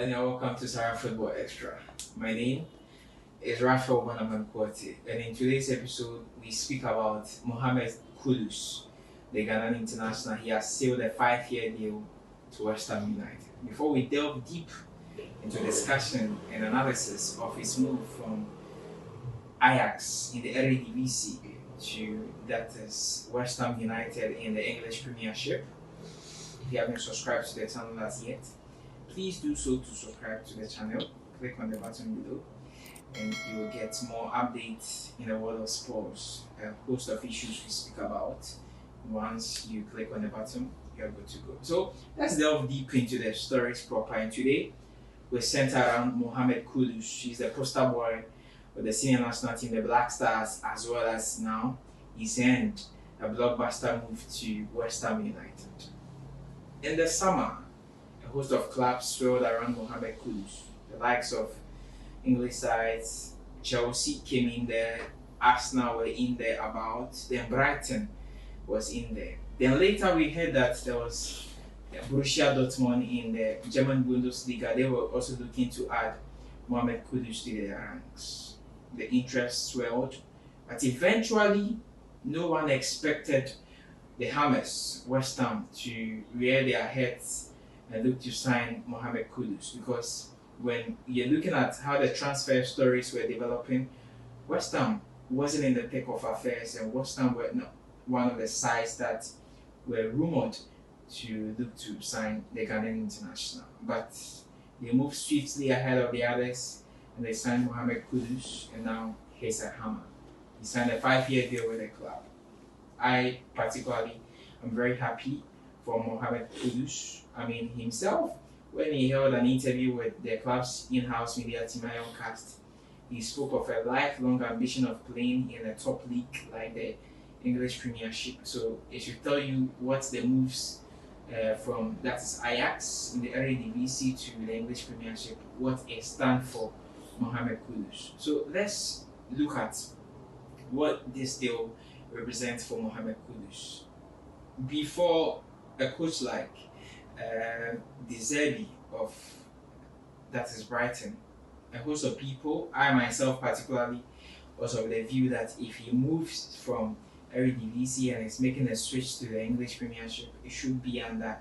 And you're welcome to Sarah Football Extra. My name is Raphael Mohammed Kudus, and in today's episode, we speak about Mohammed Kudus, the Ghanaian international. He has sealed a 5-year deal to West Ham United. Before we delve deep into discussion and analysis of his move from Ajax in the Eredivisie to that is West Ham United in the English Premiership, if you haven't subscribed to the channel as yet, please do so to subscribe to the channel. Click on the button below and you will get more updates in the world of sports. A host of issues we speak about. Once you click on the button, you're good to go. So let's delve deep into the stories proper. And today we're centered around Mohammed Kudus. He's the poster boy with the senior national team, the Black Stars, as well as now he's earned a blockbuster move to West Ham United. In the summer, a host of clubs swirled around Mohammed Kudus. The likes of English sides, Chelsea came in there, Arsenal were in there about, then Brighton was in there. Then later we heard that there was Borussia Dortmund in the German Bundesliga. They were also looking to add Mohammed Kudus to their ranks. The interest swelled, but eventually no one expected the Hammers, West Ham, to rear their heads and look to sign Mohammed Kudus, because when you're looking at how the transfer stories were developing, West Ham wasn't in the thick of affairs, and West Ham were not one of the sides that were rumored to look to sign the Ghanaian international. But they moved swiftly ahead of the others and they signed Mohammed Kudus, and now he's a hammer. He signed a 5-year deal with the club. I particularly am very happy for Mohammed Kudus. I mean, himself, when he held an interview with the club's in-house media team, Ioncast, he spoke of a lifelong ambition of playing in a top league like the English Premiership. So it should tell you what the moves from that is Ajax in the Eredivisie to the English Premiership, what it stands for Mohammed Kudus. So let's look at what this deal represents for Mohammed Kudus. Before a coach like De Zerbi of that is Brighton, a host of people, I myself particularly, was of the view that if he moves from Eredivisie and is making a switch to the English Premiership, it should be under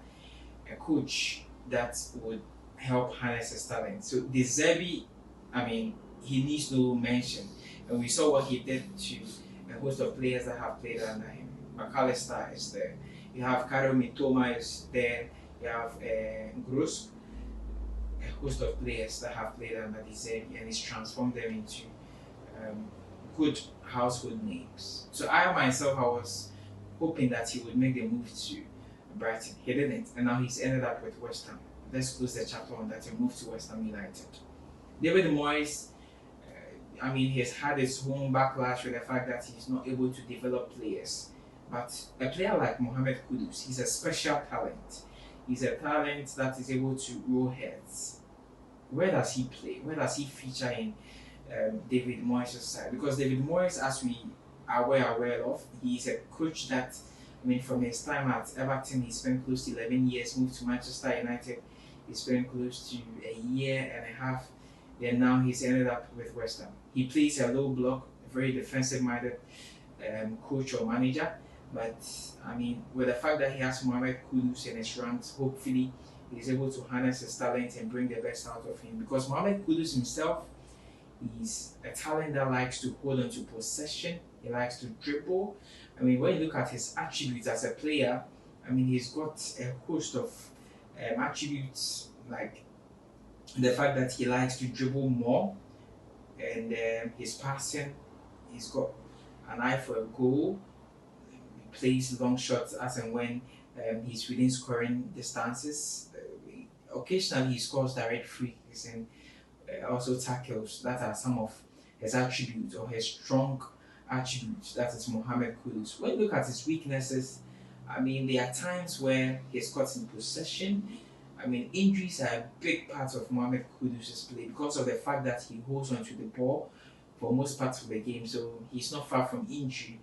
a coach that would help harness his talent. So De Zerbi, I mean, he needs no mention, and we saw what he did to a host of players that have played under him. McAllister is there. You have Karo Mitoma is there. You have Gross, a host of players that have played under De Zerbi, and he's transformed them into good household names. So I myself, I was hoping that he would make the move to Brighton. He didn't, and now he's ended up with West Ham. Let's close the chapter on that and move to West Ham United. David Moyes, I mean, he's had his own backlash with the fact that he's not able to develop players. But a player like Mohammed Kudus, he's a special talent. He's a talent that is able to roll heads. Where does he play? Where does he feature in David Moyes' side? Because David Moyes, as we are well aware of, he's a coach that, I mean, from his time at Everton, he spent close to 11 years, moved to Manchester United, he spent close to a year and a half, then now he's ended up with West Ham. He plays a low block, a very defensive-minded coach or manager. But I mean, with the fact that he has Mohammed Kudus in his ranks, hopefully he's able to harness his talent and bring the best out of him. Because Mohammed Kudus himself is a talent that likes to hold on to possession. He likes to dribble. I mean, when you look at his attributes as a player, I mean, he's got a host of attributes, like the fact that he likes to dribble more, and his passing, he's got an eye for a goal. Plays long shots as and when he's within scoring distances. Occasionally he scores direct free kicks and also tackles. That are some of his attributes or his strong attributes. That is Mohammed Kudus. When you look at his weaknesses, I mean, there are times where he's caught in possession. I mean, injuries are a big part of Mohammed Kudus' play because of the fact that he holds onto the ball for most parts of the game. So he's not far from injury.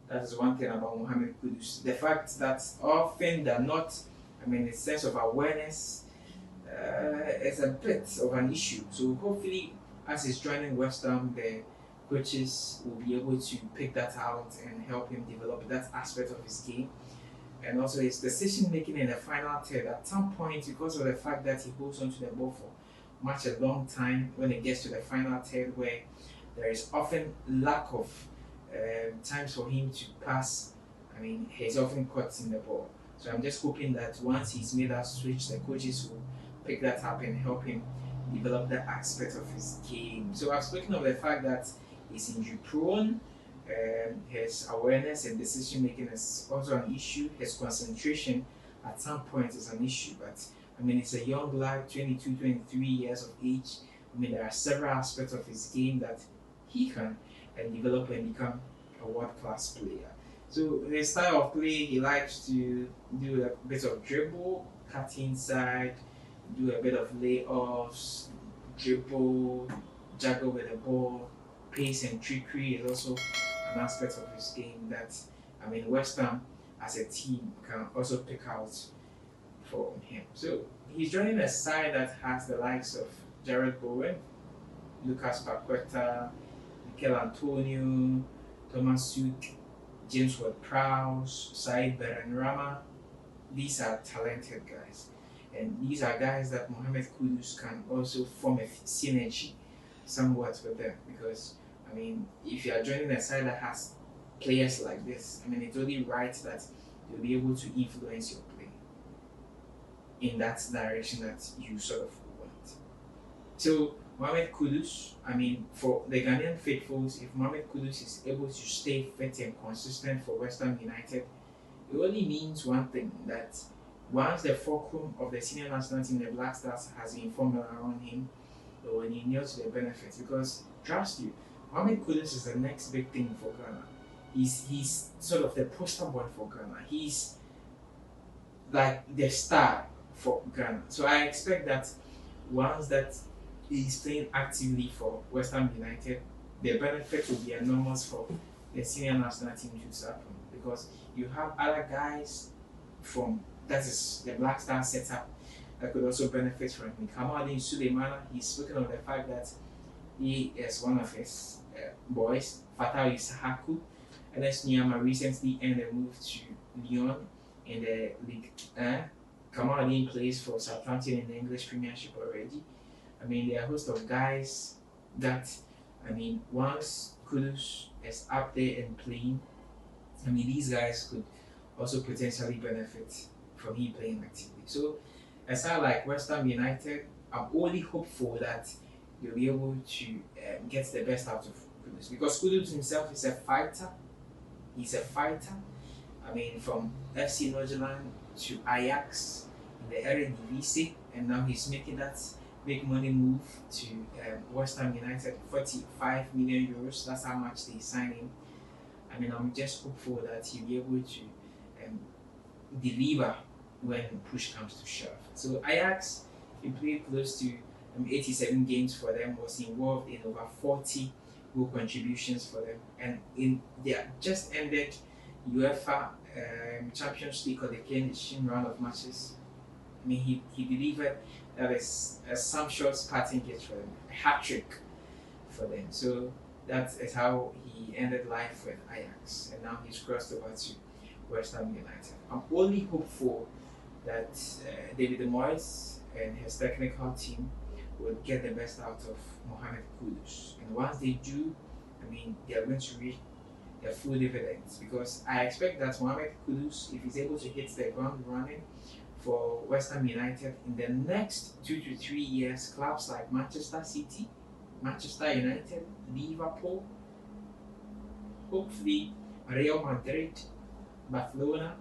That is one thing about Mohammed Kudus. The fact that often they're not, I mean, a sense of awareness, it's a bit of an issue. So hopefully, as he's joining West Ham, the coaches will be able to pick that out and help him develop that aspect of his game. And also his decision making in the final third at some point, because of the fact that he holds on to the ball for much a long time, when it gets to the final third where there is often lack of times for him to pass. I mean, he's often caught in the ball. So I'm just hoping that once he's made that switch, the coaches will pick that up and help him develop that aspect of his game. So I've spoken of the fact that he's injury prone. His awareness and decision making is also an issue. His concentration at some point is an issue. But I mean, it's a young lad, 22, 23 years of age. I mean, there are several aspects of his game that he can develop and become a world-class player. So his style of play, he likes to do a bit of dribble, cut inside, do a bit of layoffs, dribble, juggle with the ball. Pace and trickery is also an aspect of his game that, I mean, West Ham as a team can also pick out for him. So he's joining a side that has the likes of Jared Bowen, Lucas Paqueta, Mikel Antonio, Thomas Suk, James Ward-Prowse, Said Berenrama. These are talented guys. And these are guys that Mohammed Kudus can also form a synergy somewhat with them, because I mean, if you are joining a side that has players like this, I mean, it's only right that you'll be able to influence your play in that direction that you sort of want. So Mohammed Kudus, I mean, for the Ghanaian faithfuls, if Mohammed Kudus is able to stay fit and consistent for West Ham United, it only means one thing, that once the fulcrum of the senior national team, the Black Stars, has been formed around him, it will inure to the benefit. Because trust you, Mohammed Kudus is the next big thing for Ghana. He's sort of the poster boy for Ghana. He's like the star for Ghana. So I expect that once that he's playing actively for West Ham United, the benefit will be enormous for the senior national team to happen, because you have other guys from that is the Black Star setup that could also benefit from him. Kamaldeen Suleimana, he's spoken of the fact that he is one of his boys, Fatal Isahaku. And then Nyama recently ended a move to Lyon in the League 1. Kamaldeen plays for Southampton in the English Premiership already. I mean, there are a host of guys that, I mean, once Kudus is up there and playing, I mean, these guys could also potentially benefit from him playing actively. So, a side like West Ham United, I'm only hopeful that you'll be able to get the best out of Kudus, because Kudus himself is a fighter. He's a fighter. I mean, from FC Nordsjælland to Ajax in the Eredivisie, and now he's making that big money move to West Ham United, 45 million euros. That's how much they signed him. I mean, I'm just hopeful that he'll be able to deliver when push comes to shove. So Ajax, he played close to 87 games for them, was involved in over 40 goal contributions for them, and in their just ended UEFA Champions League qualification round of matches, I mean, he delivered that is a sumptuous parting gift for them, a hat-trick for them. So that is how he ended life with Ajax, and now he's crossed over to West Ham United. I'm only hopeful that David Moyes and his technical team will get the best out of Mohammed Kudus. And once they do, I mean, they are going to reap their full dividends, because I expect that Mohammed Kudus, if he's able to hit the ground running for West Ham United in the next 2 to 3 years, clubs like Manchester City, Manchester United, Liverpool, hopefully Real Madrid, Barcelona,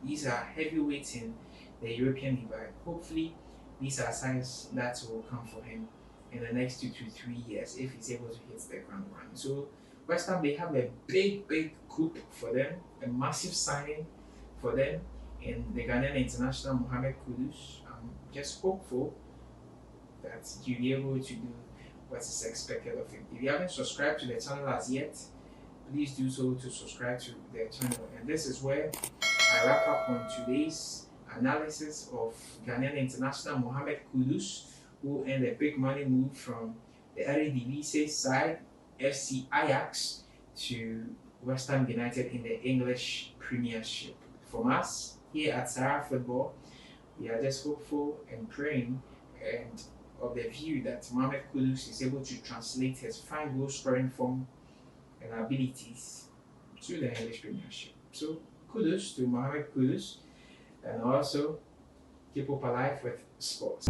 these are heavyweights in the European divide. Hopefully these are signs that will come for him in the next 2 to 3 years if he's able to hit the ground running. So West Ham, they have a big coup for them, a massive signing for them in the Ghanaian international Mohammed Kudus. I'm just hopeful that you'll be able to do what is expected of him. If you haven't subscribed to the channel as yet, please do so to subscribe to the channel. And this is where I wrap up on today's analysis of Ghanaian international Mohammed Kudus, who earned a big money move from the Eredivisie side, FC Ajax, to West Ham United in the English Premiership. From us here at Sarah Football, we are just hopeful and praying and of the view that Mohammed Kudus is able to translate his fine goal scoring form and abilities to the English Premiership. So kudos to Mohammed Kudus, and also keep up alive with sports.